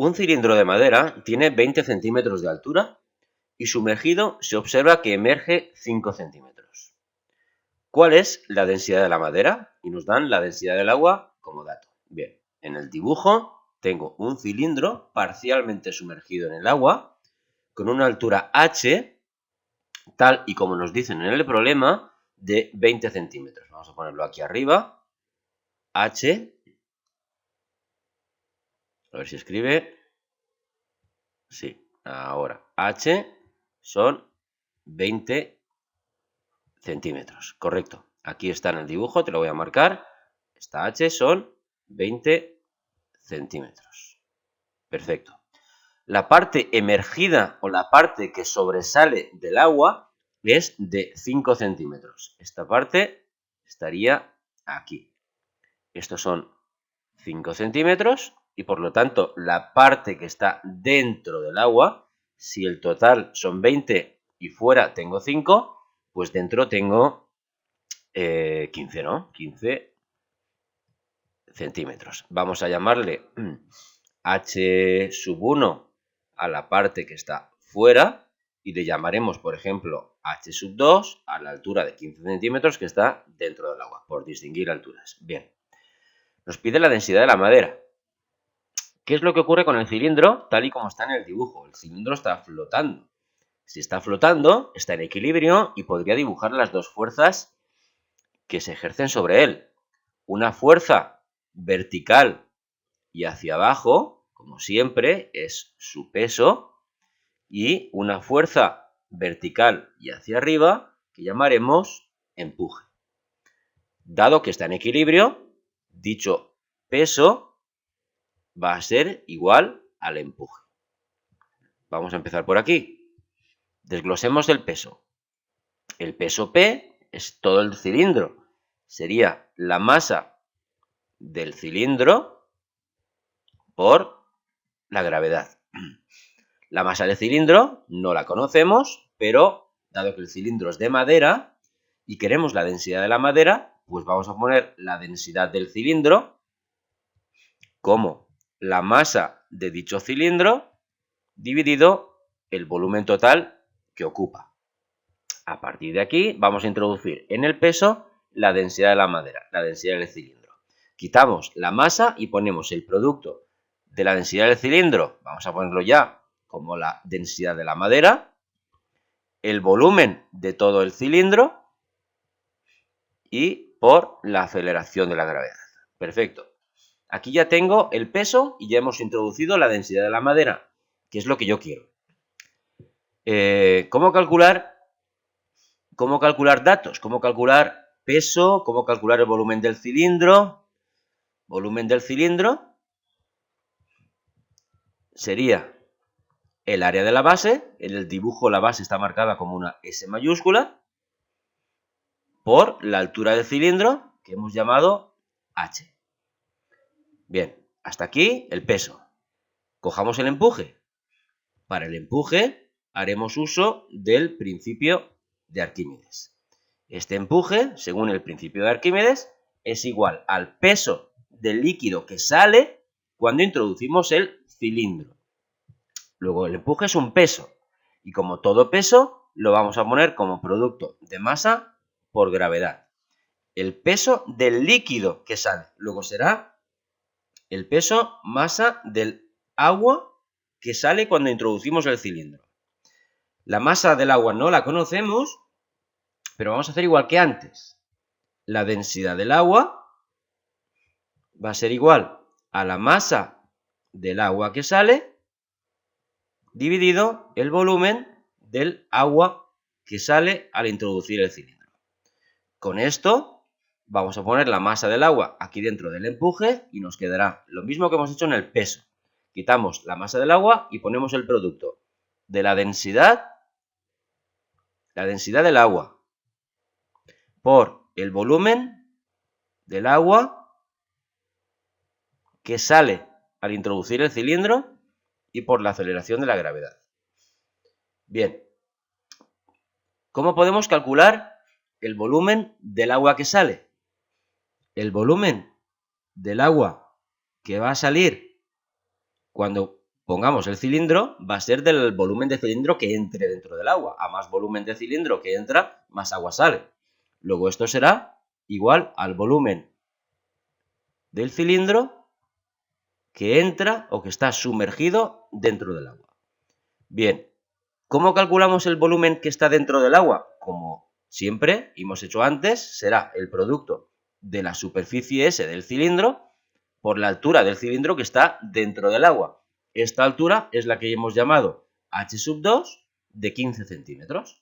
Un cilindro de madera tiene 20 centímetros de altura y sumergido se observa que emerge 5 centímetros. ¿Cuál es la densidad de la madera? Y nos dan la densidad del agua como dato. Bien, en el dibujo tengo un cilindro parcialmente sumergido en el agua con una altura h, tal y como nos dicen en el problema, de 20 centímetros. Vamos a ponerlo aquí arriba. H. A ver si escribe. Sí, ahora. H son 20 centímetros. Correcto. Aquí está en el dibujo, te lo voy a marcar. Esta H son 20 centímetros. Perfecto. La parte emergida o la parte que sobresale del agua es de 5 centímetros. Esta parte estaría aquí. Estos son 5 centímetros y por lo tanto la parte que está dentro del agua, si el total son 20 y fuera tengo 5, pues dentro tengo 15, ¿no? 15 centímetros. Vamos a llamarle H sub 1 a la parte que está fuera y le llamaremos, por ejemplo, H sub 2 a la altura de 15 centímetros que está dentro del agua, por distinguir alturas. Bien, nos pide la densidad de la madera. ¿Qué es lo que ocurre con el cilindro tal y como está en el dibujo? El cilindro está flotando. Si está flotando, está en equilibrio y podría dibujar las dos fuerzas que se ejercen sobre él. Una fuerza vertical y hacia abajo, como siempre, es su peso, y una fuerza vertical y hacia arriba que llamaremos empuje. Dado que está en equilibrio, dicho peso va a ser igual al empuje. Vamos a empezar por aquí. Desglosemos el peso. El peso P es todo el cilindro. Sería la masa del cilindro por la gravedad. La masa del cilindro no la conocemos, pero dado que el cilindro es de madera y queremos la densidad de la madera, pues vamos a poner la densidad del cilindro como la masa de dicho cilindro dividido el volumen total que ocupa. A partir de aquí vamos a introducir en el peso la densidad de la madera, la densidad del cilindro. Quitamos la masa y ponemos el producto de la densidad del cilindro, vamos a ponerlo ya como la densidad de la madera, el volumen de todo el cilindro y por la aceleración de la gravedad. Perfecto. Aquí ya tengo el peso y ya hemos introducido la densidad de la madera, que es lo que yo quiero. ¿Cómo calcular datos? ¿Cómo calcular peso? ¿Cómo calcular el volumen del cilindro? Volumen del cilindro sería el área de la base. En el dibujo la base está marcada como una S mayúscula por la altura del cilindro que hemos llamado H. Bien, hasta aquí el peso. Cojamos el empuje. Para el empuje haremos uso del principio de Arquímedes. Este empuje, según el principio de Arquímedes, es igual al peso del líquido que sale cuando introducimos el cilindro. Luego el empuje es un peso y como todo peso lo vamos a poner como producto de masa por gravedad. El peso del líquido que sale. Luego será el peso masa del agua que sale cuando introducimos el cilindro. La masa del agua no la conocemos, pero vamos a hacer igual que antes. La densidad del agua va a ser igual a la masa del agua que sale dividido el volumen del agua que sale al introducir el cilindro. Con esto vamos a poner la masa del agua aquí dentro del empuje y nos quedará lo mismo que hemos hecho en el peso. Quitamos la masa del agua y ponemos el producto de la densidad del agua por el volumen del agua que sale al introducir el cilindro y por la aceleración de la gravedad. Bien, ¿cómo podemos calcular el volumen del agua que sale? El volumen del agua que va a salir cuando pongamos el cilindro, va a ser del volumen de cilindro que entre dentro del agua. A más volumen de cilindro que entra, más agua sale. Luego esto será igual al volumen del cilindro que entra o que está sumergido dentro del agua. Bien, ¿cómo calculamos el volumen que está dentro del agua? Como siempre hemos hecho antes, será el producto de la superficie S del cilindro por la altura del cilindro que está dentro del agua. Esta altura es la que hemos llamado H2 de 15 centímetros.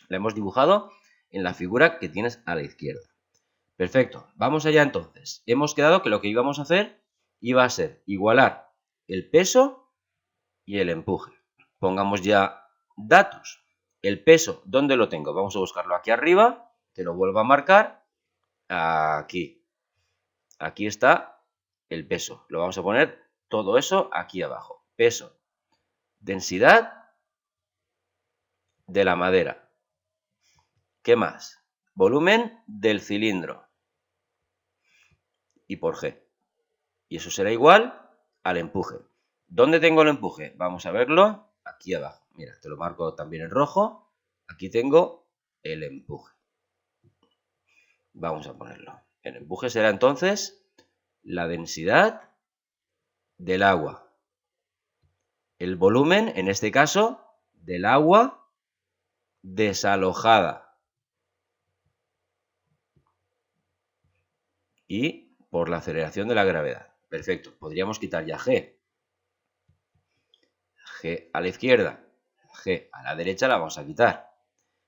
La hemos dibujado en la figura que tienes a la izquierda. Perfecto, vamos allá entonces. Hemos quedado que lo que íbamos a hacer iba a ser igualar el peso y el empuje. Pongamos ya datos. El peso, ¿dónde lo tengo? Vamos a buscarlo aquí arriba. Te lo vuelvo a marcar. Aquí. Aquí está el peso. Lo vamos a poner todo eso aquí abajo. Peso. Densidad de la madera. ¿Qué más? Volumen del cilindro. Y por G. Y eso será igual al empuje. ¿Dónde tengo el empuje? Vamos a verlo aquí abajo. Mira, te lo marco también en rojo. Aquí tengo el empuje. Vamos a ponerlo. El empuje será entonces la densidad del agua. El volumen, en este caso, del agua desalojada. Y por la aceleración de la gravedad. Perfecto. Podríamos quitar ya G. G a la izquierda. G a la derecha la vamos a quitar.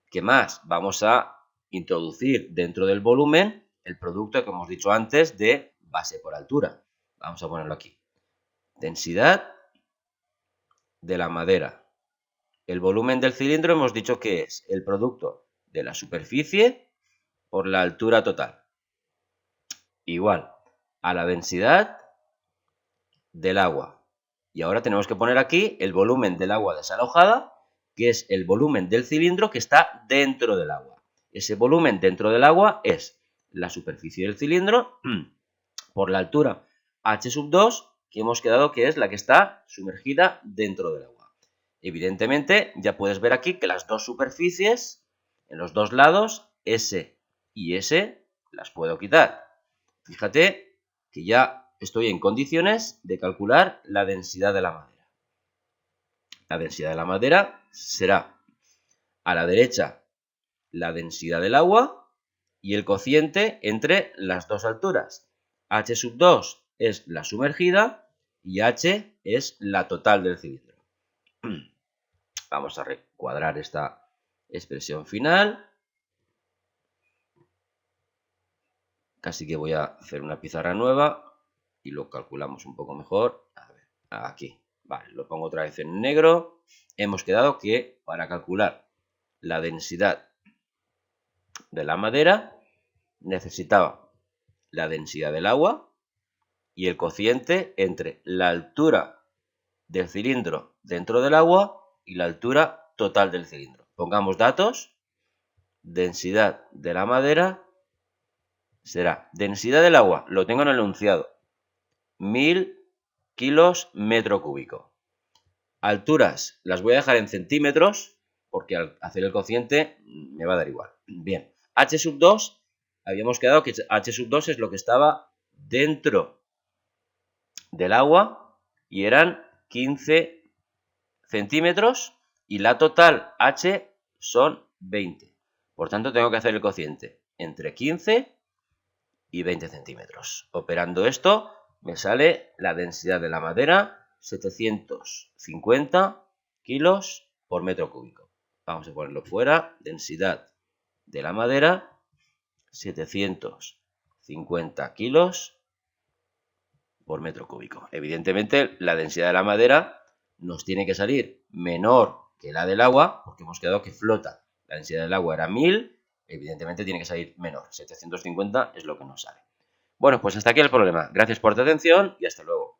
¿Qué más? Vamos a introducir dentro del volumen el producto que hemos dicho antes de base por altura. Vamos a ponerlo aquí. Densidad de la madera. El volumen del cilindro hemos dicho que es el producto de la superficie por la altura total. Igual a la densidad del agua. Y ahora tenemos que poner aquí el volumen del agua desalojada, que es el volumen del cilindro que está dentro del agua. Ese volumen dentro del agua es la superficie del cilindro por la altura H2, que hemos quedado que es la que está sumergida dentro del agua. Evidentemente, ya puedes ver aquí que las dos superficies, en los dos lados, S y S, las puedo quitar. Fíjate que ya estoy en condiciones de calcular la densidad de la madera. La densidad de la madera será a la derecha la densidad del agua y el cociente entre las dos alturas. H2 es la sumergida y H es la total del cilindro. Vamos a recuadrar esta expresión final. Casi que voy a hacer una pizarra nueva y lo calculamos un poco mejor. A ver, aquí. Vale, lo pongo otra vez en negro. Hemos quedado que para calcular la densidad de la madera necesitaba la densidad del agua y el cociente entre la altura del cilindro dentro del agua y la altura total del cilindro. Pongamos datos. Densidad de la madera será densidad del agua, lo tengo en el enunciado, 1000 kilos metro cúbico. Alturas las voy a dejar en centímetros porque al hacer el cociente me va a dar igual. Bien, H2, habíamos quedado que H2 es lo que estaba dentro del agua y eran 15 centímetros y la total H son 20. Por tanto, tengo que hacer el cociente entre 15 y 20 centímetros. Operando esto, me sale la densidad de la madera, 750 kilos por metro cúbico. Vamos a ponerlo fuera. Densidad de la madera, 750 kilos por metro cúbico. Evidentemente, la densidad de la madera nos tiene que salir menor que la del agua, porque hemos quedado que flota. La densidad del agua era 1000, evidentemente tiene que salir menor. 750 es lo que nos sale. Bueno, pues hasta aquí el problema. Gracias por tu atención y hasta luego.